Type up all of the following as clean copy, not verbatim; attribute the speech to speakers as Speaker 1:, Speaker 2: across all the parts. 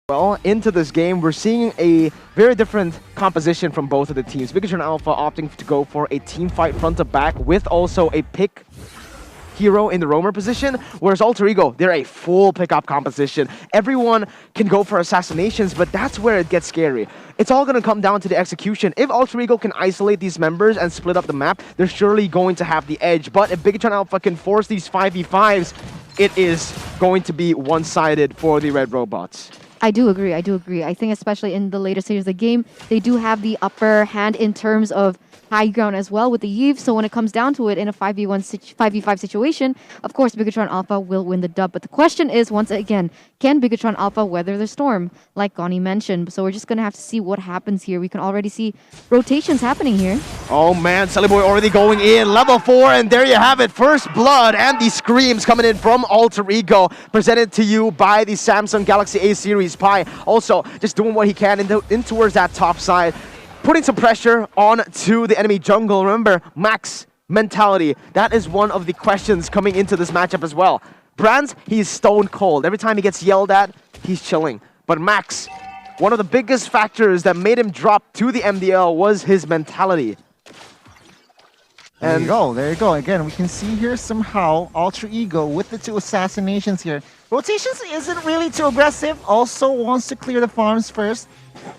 Speaker 1: Well, into this game, we're seeing a very different composition from both of the teams. Bigetron Alpha opting to go for a team fight front to back with also a pick hero in the roamer position, whereas Alter Ego, they're a full pickup composition. Everyone can go for assassinations, but that's where it gets scary. It's all going to come down to the execution. If Alter Ego can isolate these members and split up the map, they're surely going to have the edge. But if Bigetron Alpha can force these 5v5s, it is going to be one-sided for the Red Robots.
Speaker 2: I do agree. I think especially in the later stages of the game, they do have the upper hand in terms of high ground as well with the Eve. So when it comes down to it in a 5v5 situation, of course, Bigetron Alpha will win the dub. But the question is, once again, can Bigetron Alpha weather the storm, like Goni mentioned? So we're just going to have to see what happens here. We can already see rotations happening here.
Speaker 1: Oh man, Celiboy already going in. Level 4, and there you have it. First blood and the screams coming in from Alter Ego, presented to you by the Samsung Galaxy A Series Pi. Also, just doing what he can in towards that top side, putting some pressure on to the enemy jungle. Remember, Max mentality. That is one of the questions coming into this matchup as well. Brands, he's stone cold. Every time he gets yelled at, he's chilling. But Max, one of the biggest factors that made him drop to the MDL was his mentality.
Speaker 3: There you go. Again, we can see here somehow Alter Ego with the 2 assassinations here. Rotations isn't really too aggressive. Also wants to clear the farms first.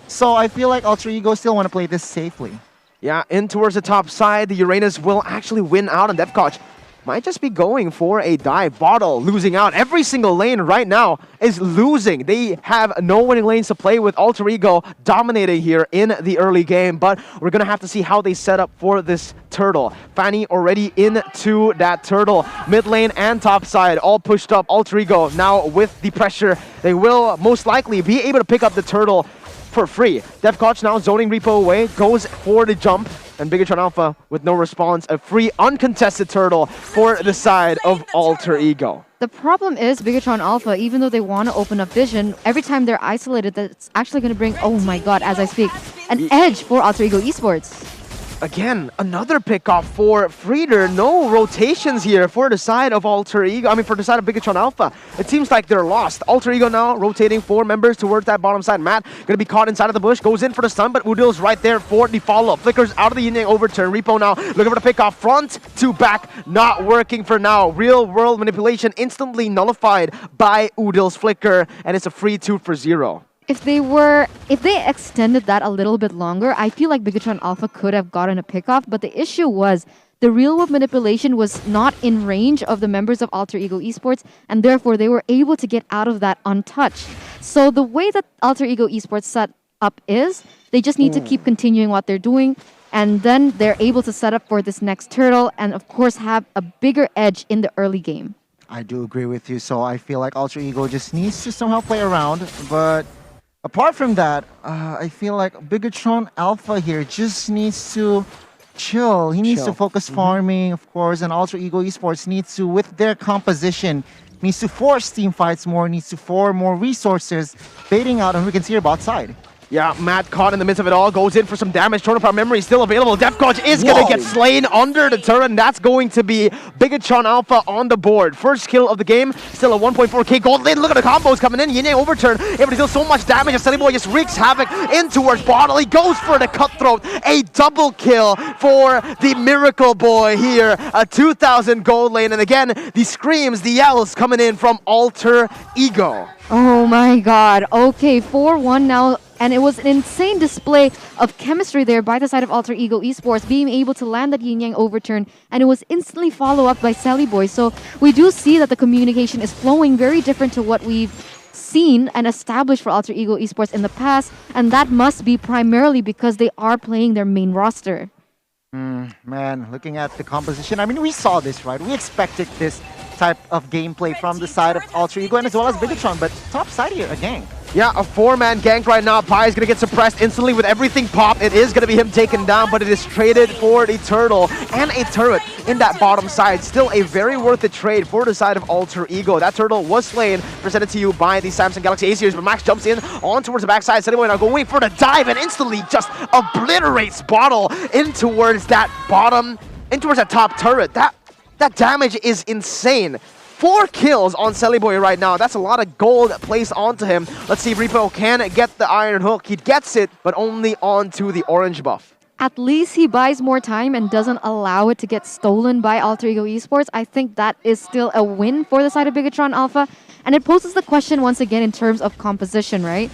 Speaker 3: So I feel like Alter Ego still want to play this safely.
Speaker 1: Yeah, in towards the top side, the Uranus will actually win out on Defcoach. Might just be going for a dive. Bottle losing out. Every single lane right now is losing. They have no winning lanes to play with. Alter Ego dominating here in the early game, but we're going to have to see how they set up for this turtle. Fanny already into that turtle. Mid lane and top side all pushed up. Alter Ego now with the pressure. They will most likely be able to pick up the turtle for free. Defcoach now zoning Repo away, goes for the jump, and Bigetron Alpha with no response. A free uncontested turtle for the side of Alter Ego.
Speaker 2: The problem is Bigetron Alpha, even though they want to open up vision, every time they're isolated, that's actually going to bring, oh my god, as I speak, an edge for Alter Ego Esports.
Speaker 1: Again, another pickoff for Frieder. No rotations here for the side of Alter Ego. I mean, for the side of Bigetron Alpha. It seems like they're lost. Alter Ego now rotating 4 members towards that bottom side. Matt gonna be caught inside of the bush. Goes in for the stun, but Udil's right there for the follow-up. Flickers out of the Yin-Yang overturn. Repo now looking for the pickoff. Front to back. Not working for now. Real-world manipulation instantly nullified by Udil's flicker. And it's a free 2 for 0.
Speaker 2: If they extended that a little bit longer, I feel like Bigetron Alpha could have gotten a pickoff, but the issue was the real-world manipulation was not in range of the members of Alter Ego Esports, and therefore they were able to get out of that untouched. So the way that Alter Ego Esports set up is, they just need to keep continuing what they're doing, and then they're able to set up for this next turtle, and of course have a bigger edge in the early game.
Speaker 3: I do agree with you, so I feel like Alter Ego just needs to somehow play around, but apart from that, I feel like Bigetron Alpha here just needs to chill. He needs to focus farming, of course, and Alter Ego Esports needs to, with their composition, needs to force team fights more, needs to pour more resources, baiting out, and we can see her bot side.
Speaker 1: Yeah, Matt caught in the midst of it all, goes in for some damage. Torn apart memory still available. Defcoach is going to get slain under the turret, and that's going to be Bigetron Alpha on the board. First kill of the game, still a 1.4k gold lane. Look at the combos coming in. Yin-Yang overturn, able to deal so much damage. And Celiboy just wreaks havoc in towards Bottle. He goes for the cutthroat. A double kill for the Miracle Boy here. A 2,000 gold lane, and again, the screams, the yells coming in from Alter Ego.
Speaker 2: Oh my god. Okay, 4-1 now. And it was an insane display of chemistry there by the side of Alter Ego Esports, being able to land that Yin-Yang overturn, and it was instantly followed up by Celiboy. So we do see that the communication is flowing very different to what we've seen and established for Alter Ego Esports in the past, and that must be primarily because they are playing their main roster.
Speaker 3: Man, looking at the composition, I mean, we saw this, right? We expected this type of gameplay from the side of Alter Ego and as well as Bigetron, but top side here, a gang.
Speaker 1: Yeah, a 4-man gank right now. Pi is going to get suppressed instantly with everything popped. It is going to be him taken down, but it is traded for the turtle and a turret in that bottom side. Still a very worth it trade for the side of Alter Ego. That turtle was slain, presented to you by the Samsung Galaxy A Series, but Max jumps in on towards the backside. Celiboy now going for the dive and instantly just obliterates Bottle in towards that bottom, in towards that top turret. That damage is insane. 4 kills on Celiboy right now. That's a lot of gold placed onto him. Let's see if Repo can get the Iron Hook. He gets it, but only onto the orange buff.
Speaker 2: At least he buys more time and doesn't allow it to get stolen by Alter Ego Esports. I think that is still a win for the side of Bigetron Alpha. And it poses the question once again in terms of composition, right?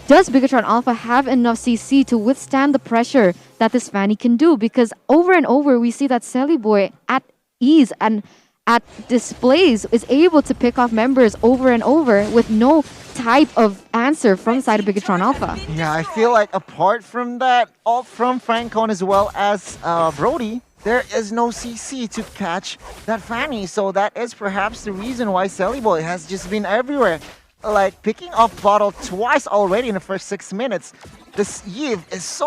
Speaker 2: Does Bigetron Alpha have enough CC to withstand the pressure that this Fanny can do? Because over and over, we see that Celiboy at ease and at displays is able to pick off members over and over with no type of answer from the side of Bigetron Alpha.
Speaker 3: Yeah, I feel like apart from that, all from Francon as well as Brody, there is no CC to catch that Fanny. So that is perhaps the reason why Celiboy has just been everywhere. Like picking off Bottle twice already in the first 6 minutes. This Yiv is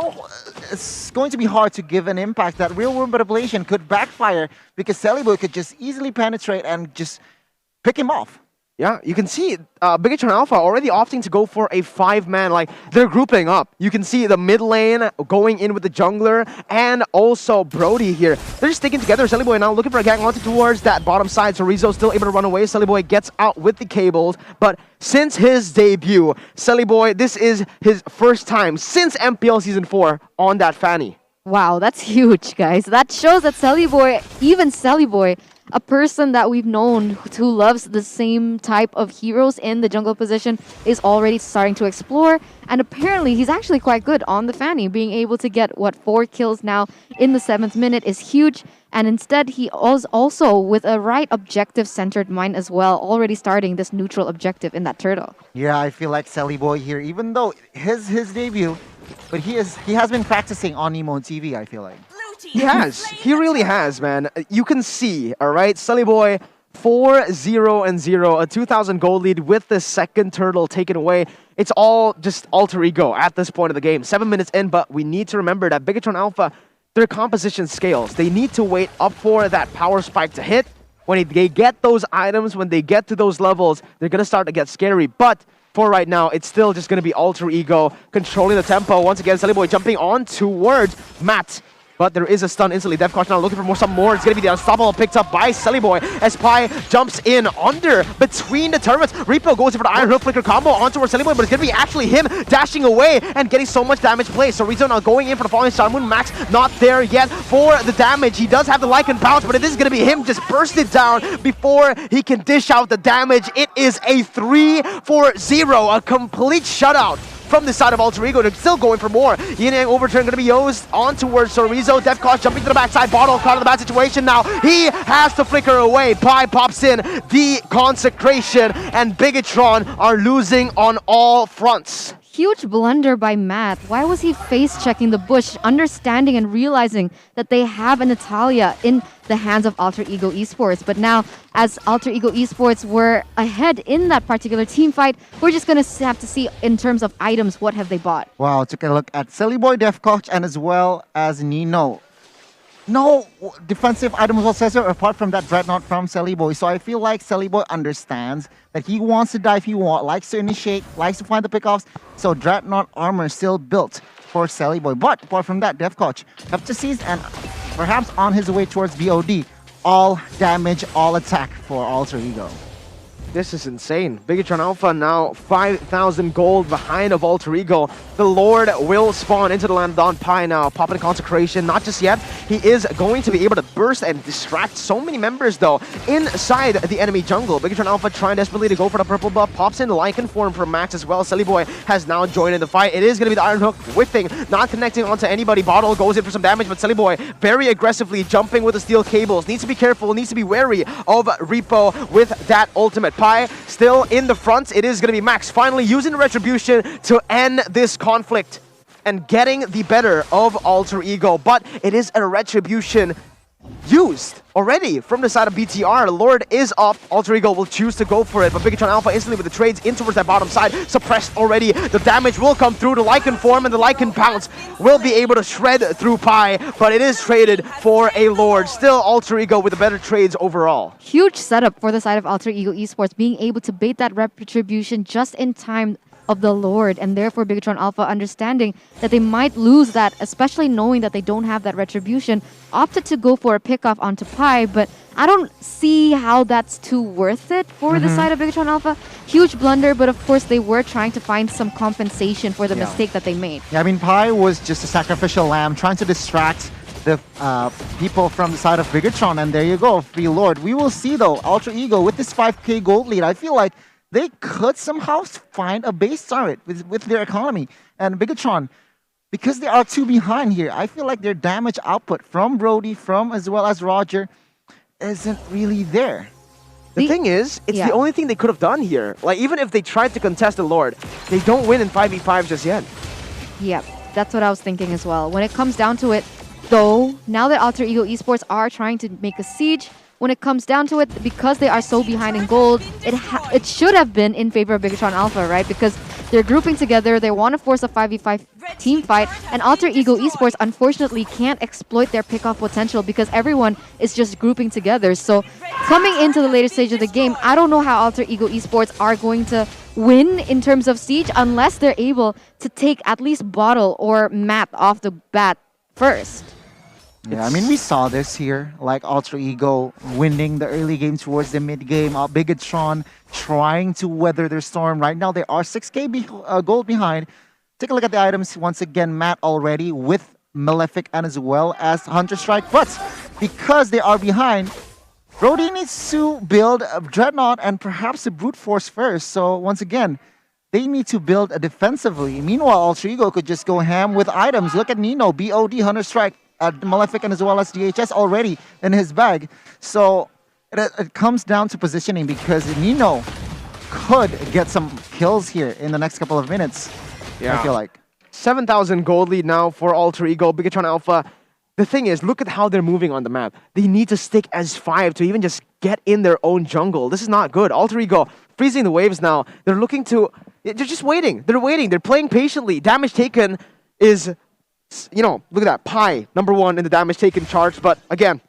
Speaker 3: it's going to be hard to give an impact. That real world manipulation could backfire because Celiboy could just easily penetrate and just pick him off.
Speaker 1: Yeah, you can see Bigetron Alpha already opting to go for a 5-man. Like, they're grouping up. You can see the mid lane going in with the jungler and also Brody here. They're just sticking together. Celiboy now looking for a gang launcher towards that bottom side. So Rizzo still able to run away. Celiboy gets out with the cables. But since his debut, Celiboy, this is his first time since MPL Season 4 on that Fanny.
Speaker 2: Wow, that's huge, guys. That shows that Celiboy, even Celiboy, a person that we've known who loves the same type of heroes in the jungle position, is already starting to explore. And apparently, he's actually quite good on the Fanny. Being able to get, 4 kills now in the 7th minute is huge. And instead, he was also with a right objective-centered mind as well, already starting this neutral objective in that turtle.
Speaker 3: Yeah, I feel like Celiboy here, even though his debut, but he has been practicing on Nemo on TV, I feel like.
Speaker 1: He has. He really has, man. You can see, all right? Celiboy 4-0-0, a 2,000 gold lead with the second turtle taken away. It's all just alter ego at this point of the game. 7 minutes in, but we need to remember that Bigetron Alpha, their composition scales. They need to wait up for that power spike to hit. When they get those items, when they get to those levels, they're going to start to get scary. But for right now, it's still just going to be alter ego controlling the tempo. Once again, Celiboy jumping on towards Matt. But there is a stun instantly. Devkosh now looking for some more. It's going to be the unstoppable picked up by Celiboy as Pi jumps in under between the turrets. Repo goes in for the Iron Hook Flicker combo onto Celiboy, but it's going to be actually him dashing away and getting so much damage placed. So Rizzo now going in for the falling Star Moon. Max not there yet for the damage. He does have the Lycan bounce, but it is going to be him just burst it down before he can dish out the damage. It is a 3-4-0, a complete shutout from the side of Alter Ego. They're still going for more. Yin Yang overturn going to be used on towards Sorizo. Defcost jumping to the backside. Bottle caught in the bad situation now. He has to flicker away. Pi pops in the consecration, and Bigetron are losing on all fronts.
Speaker 2: Huge blunder by Matt. Why was he face-checking the bush, understanding and realizing that they have a Natalia in the hands of Alter Ego Esports? But now, as Alter Ego Esports were ahead in that particular team fight, we're just going to have to see in terms of items, what have they bought?
Speaker 3: Wow, took a look at Celiboy, Defcoach, and as well as Nino. No defensive item processor apart from that Dreadnought from Celiboy. So I feel like Celiboy understands that he wants to dive, he likes to initiate, likes to find the pickoffs. So Dreadnought armor still built for Celiboy. But apart from that, Defcoach have to seize and perhaps on his way towards BOD. All damage, all attack for Alter Ego.
Speaker 1: This is insane. Bigetron Alpha now 5,000 gold behind of Alter Ego. The Lord will spawn into the land of Don Pi now. Popping a consecration, not just yet. He is going to be able to burst and distract so many members though inside the enemy jungle. Bigetron Alpha trying desperately to go for the purple buff. Pops in the Lycan form for Max as well. Celiboy has now joined in the fight. It is going to be the Iron Hook whiffing, not connecting onto anybody. Bottle goes in for some damage, but Celiboy very aggressively jumping with the steel cables. Needs to be careful, needs to be wary of Repo with that ultimate. Pi still in the front. It is going to be Max finally using the Retribution to end this conflict and getting the better of Alter Ego. But it is a Retribution used already from the side of BTR. Lord is up. Alter Ego will choose to go for it, but Bigetron Alpha instantly with the trades in towards that bottom side. Suppressed already. The damage will come through. The Lycan form and the Lycan pounce will be able to shred through Pi, but it is traded for a Lord. Still Alter Ego with the better trades overall.
Speaker 2: Huge setup for the side of Alter Ego Esports, being able to bait that Retribution just in time of the Lord, and therefore Bigetron Alpha, understanding that they might lose that, especially knowing that they don't have that retribution, opted to go for a pickoff onto Pi, but I don't see how that's too worth it for the side of Bigetron Alpha. Huge blunder, but of course they were trying to find some compensation for the mistake that they made.
Speaker 3: Yeah, I mean, Pi was just a sacrificial lamb trying to distract the people from the side of Bigetron, and there you go, free Lord. We will see though, Ultra Ego with this 5k gold lead, I feel like they could somehow find a base turret with their economy. And Bigetron, because they are 2 behind here, I feel like their damage output from Brody, from as well as Roger, isn't really there.
Speaker 1: The thing is, it's the only thing they could have done here. Like, even if they tried to contest the Lord, they don't win in 5v5 just yet.
Speaker 2: Yep, that's what I was thinking as well. When it comes down to it, though, now that Alter Ego Esports are trying to make a siege, when it comes down to it, because they are so behind in gold, it should have been in favor of Bigetron Alpha, right? Because they're grouping together, they want to force a 5v5 team fight, and Alter Ego Esports unfortunately can't exploit their pickoff potential because everyone is just grouping together. So coming into the later stage of the game, I don't know how Alter Ego Esports are going to win in terms of siege unless they're able to take at least Bottle or Matt off the bat first.
Speaker 3: Yeah, I mean, we saw this here, like Ultra Ego winning the early game towards the mid game. Bigetron trying to weather their storm. Right now, they are 6k gold behind. Take a look at the items once again. Matt already with Malefic and as well as Hunter Strike. But because they are behind, Brody needs to build a Dreadnought and perhaps a Brute Force first. So once again, they need to build defensively. Meanwhile, Ultra Ego could just go ham with items. Look at Nino, BOD, Hunter Strike, Malefic and as well as DHS already in his bag. So it comes down to positioning because Nino could get some kills here in the next couple of minutes. I feel like
Speaker 1: 7,000 gold lead now for Alter Ego, Bigetron Alpha. The thing is, look at how they're moving on the map. They need to stick as 5 to even just get in their own jungle. This is not good. Alter Ego freezing the waves now. They're looking to... They're just waiting. They're waiting. They're playing patiently. Damage taken is... You know, look at that. Pi, #1 in the damage taken charts. But again,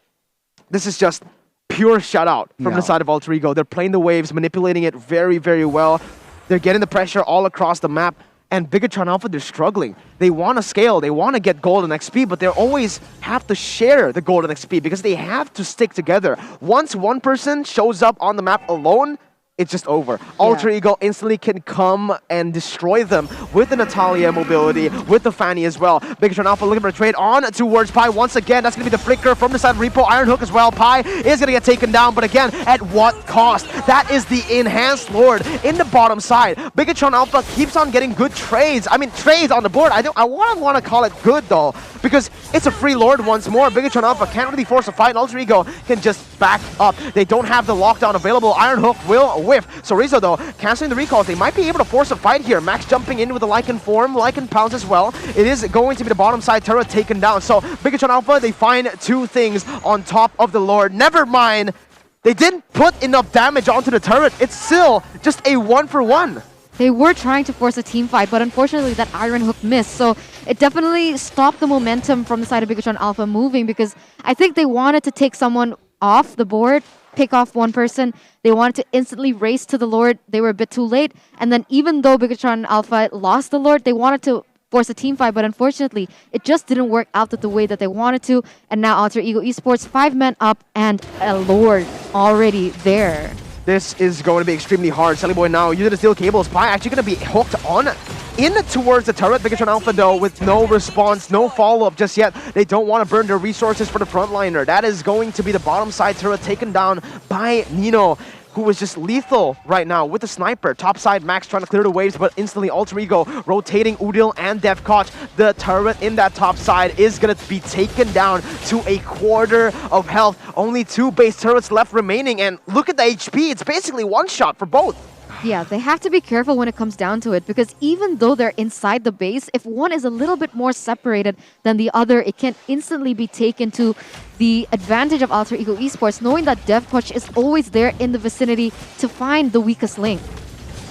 Speaker 1: this is just pure shutout from the side of Alter Ego. They're playing the waves, manipulating it very, very well. They're getting the pressure all across the map. And Bigetron Alpha, they're struggling. They want to scale. They want to get gold and XP, but they always have to share the gold and XP because they have to stick together. Once one person shows up on the map alone, it's just over. Alter Ego instantly can come and destroy them with the Natalia mobility, with the Fanny as well. Bigetron Alpha looking for a trade on towards Pi once again. That's going to be the flicker from the side of Repo. Iron Hook as well. Pi is going to get taken down, but again, at what cost? That is the Enhanced Lord in the bottom side. Bigetron Alpha keeps on getting good trades. I mean, trades on the board. I want to call it good though, because it's a free Lord once more. Bigetron Alpha can't really force a fight, and Alter Ego can just back up. They don't have the lockdown available. Iron Hook will whiff. So Rizzo though, canceling the recalls. They might be able to force a fight here. Max jumping in with the Lycan form, Lycan pounce as well. It is going to be the bottom side turret taken down. So Bigetron Alpha, they find 2 things on top of the Lord. Never mind, they didn't put enough damage onto the turret. It's still just a 1-for-1.
Speaker 2: They were trying to force a team fight, but unfortunately that Iron Hook missed. So it definitely stopped the momentum from the side of Bigetron Alpha moving, because I think they wanted to take someone off the board, pick off one person. They wanted to instantly race to the Lord. They were a bit too late. And then even though Bigetron Alpha lost the Lord, they wanted to force a team fight, but unfortunately, it just didn't work out the way that they wanted to. And now Alter Ego Esports, 5 men up and a Lord already there.
Speaker 1: This is going to be extremely hard. Celiboy now using the steel cables. Pi actually going to be hooked on in towards the turret. Bigetron Alpha though with no response, no follow-up just yet. They don't want to burn their resources for the frontliner. That is going to be the bottom side turret taken down by Nino, who is just lethal right now with the sniper. Top side, Max trying to clear the waves, but instantly Alter Ego rotating Udil and Devkoch. The turret in that top side is going to be taken down to a quarter of health. Only 2 base turrets left remaining, and look at the HP. It's basically one shot for both.
Speaker 2: Yeah, they have to be careful when it comes down to it, because even though they're inside the base, if one is a little bit more separated than the other, it can instantly be taken to the advantage of Alter Ego Esports, knowing that Devkoch is always there in the vicinity to find the weakest link.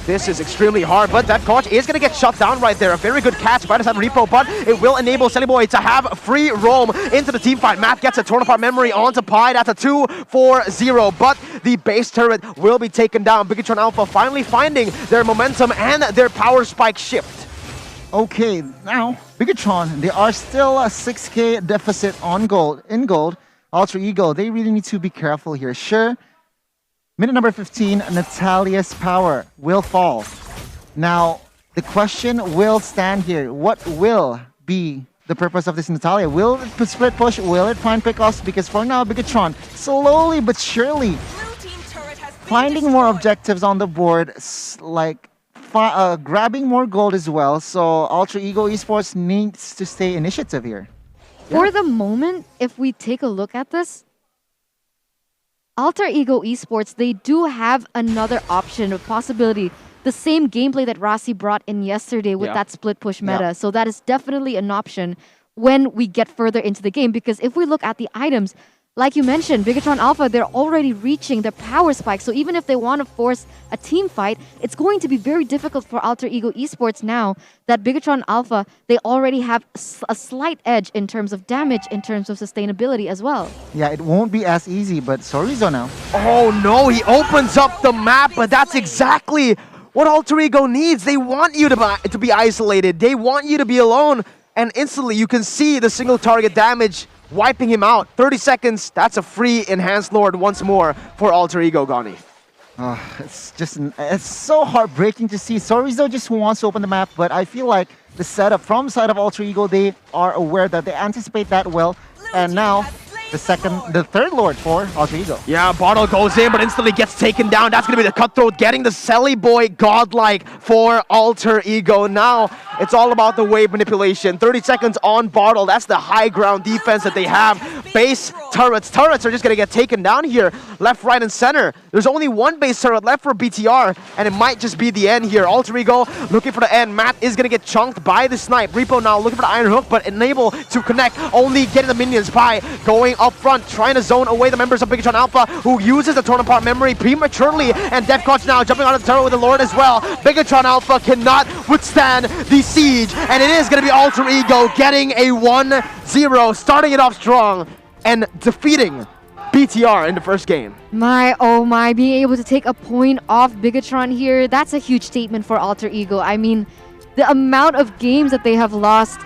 Speaker 1: This is extremely hard, but that Koch is going to get shut down right there. A very good catch by the side of Repo, but it will enable Celiboy to have free roam into the team fight. Matt gets a torn apart memory onto Pi. That's a 2-4-0, but the base turret will be taken down. Bigetron Alpha finally finding their momentum and their power spike shift.
Speaker 3: Okay, now Bigetron, they are still a 6k deficit on gold. In gold, Alter Ego, they really need to be careful here. Sure, minute number 15, Natalia's power will fall. Now, the question will stand here. What will be the purpose of this Natalia? Will it split push? Will it find pickoffs? Because for now, Bigetron, slowly but surely, finding more objectives on the board, like grabbing more gold as well. So Alter Ego Esports needs to stay initiative here.
Speaker 2: For the moment, if we take a look at this, Alter Ego Esports, they do have another option, a possibility. The same gameplay that Rasi brought in yesterday with that split push meta. So that is definitely an option when we get further into the game. Because if we look at the items, like you mentioned, Bigetron Alpha, they're already reaching their power spike. So even if they want to force a team fight, it's going to be very difficult for Alter Ego Esports now that Bigetron Alpha, they already have a slight edge in terms of damage, in terms of sustainability as well.
Speaker 3: Yeah, it won't be as easy, but Sorizo now.
Speaker 1: Oh no, he opens up the map, but that's exactly what Alter Ego needs. They want you to be isolated. They want you to be alone. And instantly you can see the single target damage wiping him out. 30 seconds, that's a free Enhanced Lord once more for Alter Ego, Gani.
Speaker 3: It's so heartbreaking to see. Sorizo just wants to open the map, but I feel like the setup from the side of Alter Ego, they are aware that they anticipate that well. And now, the third Lord for Alter Ego.
Speaker 1: Yeah, Bottle goes in, but instantly gets taken down. That's going to be the Cutthroat, getting the Celiboy godlike for Alter Ego. Now, it's all about the wave manipulation. 30 seconds on Bottle. That's the high ground defense that they have. Base turrets. Turrets are just going to get taken down here. Left, right, and center. There's only one base turret left for BTR, and it might just be the end here. Alter Ego looking for the end. Matt is going to get chunked by the snipe. Repo now looking for the Iron Hook, but unable to connect. Only getting the minions. Pi going up front, trying to zone away the members of Bigetron Alpha, who uses the torn apart memory prematurely. And Defcoach now jumping on the turret with the Lord as well. Bigetron Alpha cannot withstand the siege, and it is going to be Alter Ego getting a 1-0, starting it off strong and defeating BTR in the first game.
Speaker 2: My, oh my, being able to take a point off Bigetron here, that's a huge statement for Alter Ego. I mean, the amount of games that they have lost